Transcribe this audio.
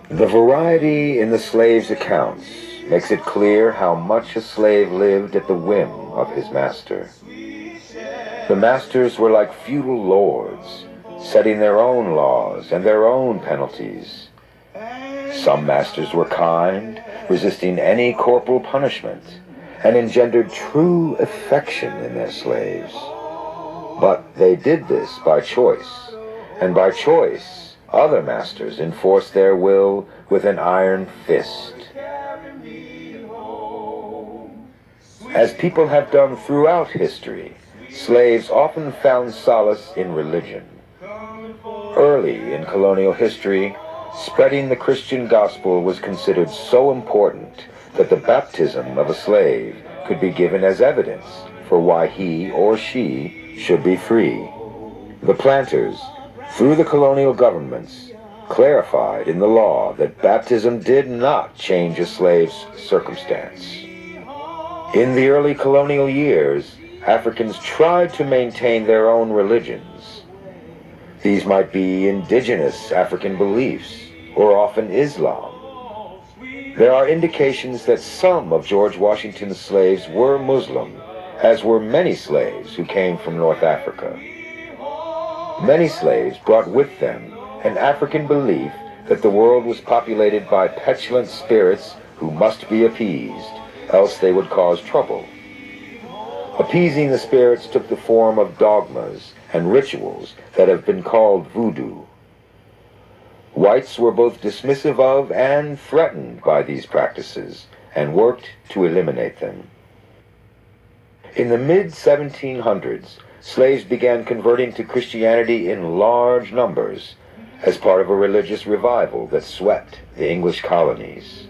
The variety in the slave's accounts makes it clear how much a slave lived at the whim of his master. The masters were like feudal lords, setting their own laws and their own penalties. Some masters were kind, resisting any corporal punishment, and engendered true affection in their slaves. But they did this by choice, and by choice other masters enforced their will with an iron fist. As people have done throughout history, slaves often found solace in religion. Early in colonial history, spreading the Christian gospel was considered so important that the baptism of a slave could be given as evidence for why he or she should be free. The planters, through the colonial governments, clarified in the law that baptism did not change a slave's circumstance. In the early colonial years, Africans tried to maintain their own religions. These might be indigenous African beliefs, or often Islam. There are indications that some of George Washington's slaves were Muslim, as were many slaves who came from North Africa. Many slaves brought with them an African belief that the world was populated by petulant spirits who must be appeased, else they would cause trouble. Appeasing the spirits took the form of dogmas and rituals that have been called voodoo. Whites were both dismissive of and threatened by these practices and worked to eliminate them. In the mid-1700s, slaves began converting to Christianity in large numbers as part of a religious revival that swept the English colonies.